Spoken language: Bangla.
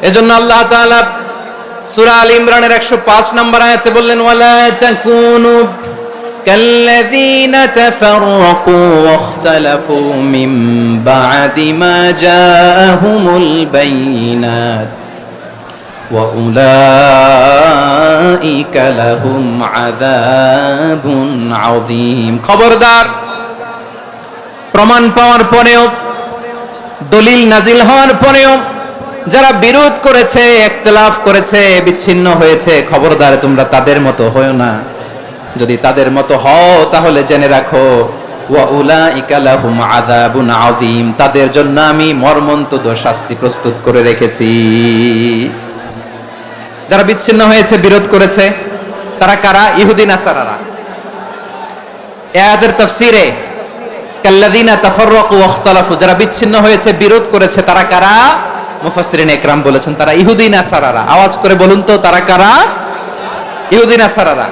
এজন্য আল্লাহ তাআলা সূরা আল ইমরানের 105 নম্বর আয়াতে বললেন ওয়ালা তাকুনু কাল্লাযীনা তাফাররাকু ওয়াখতালাফু মিন বা'দি মা জাআহুমুল বাইয়িনাত ওয়া উলাইকা লাহুম আযাবুন আযীম। খবরদার, প্রমাণ পাওয়ার পরেও, দলিল নাজিল হওয়ার পরেও যারা বিরোধ করেছে, ইখতিলাফ করেছে, বিচ্ছিন্ন হয়েছে, খবরদার তোমরা তাদের মতো হয়ো না। যদি তাদের মতো হও তাহলে জেনে রাখো ওয়া উলাইকা লাহুম আযাবুন আযীম, তাদের জন্য আমি মর্মন্তুদ শাস্তি প্রস্তুত করে রেখেছি। যারা বিচ্ছিন্ন হয়েছে, বিরোধ করেছে, তারা কারা? ইহুদি নাসারারা। এই আয়াতের তাফসীরে কাল্লাযীনা তাফাররাকু ওয়াখতালাফু, যারা বিচ্ছিন্ন হয়েছে, বিরোধ করেছে, তারা কারা? মুফাসসিরিন ইকরাম বলেছেন তারা ইহুদি নাসারারা। আওয়াজ করে বলুন তো, তারা কারা? ইহুদি নাসারারা।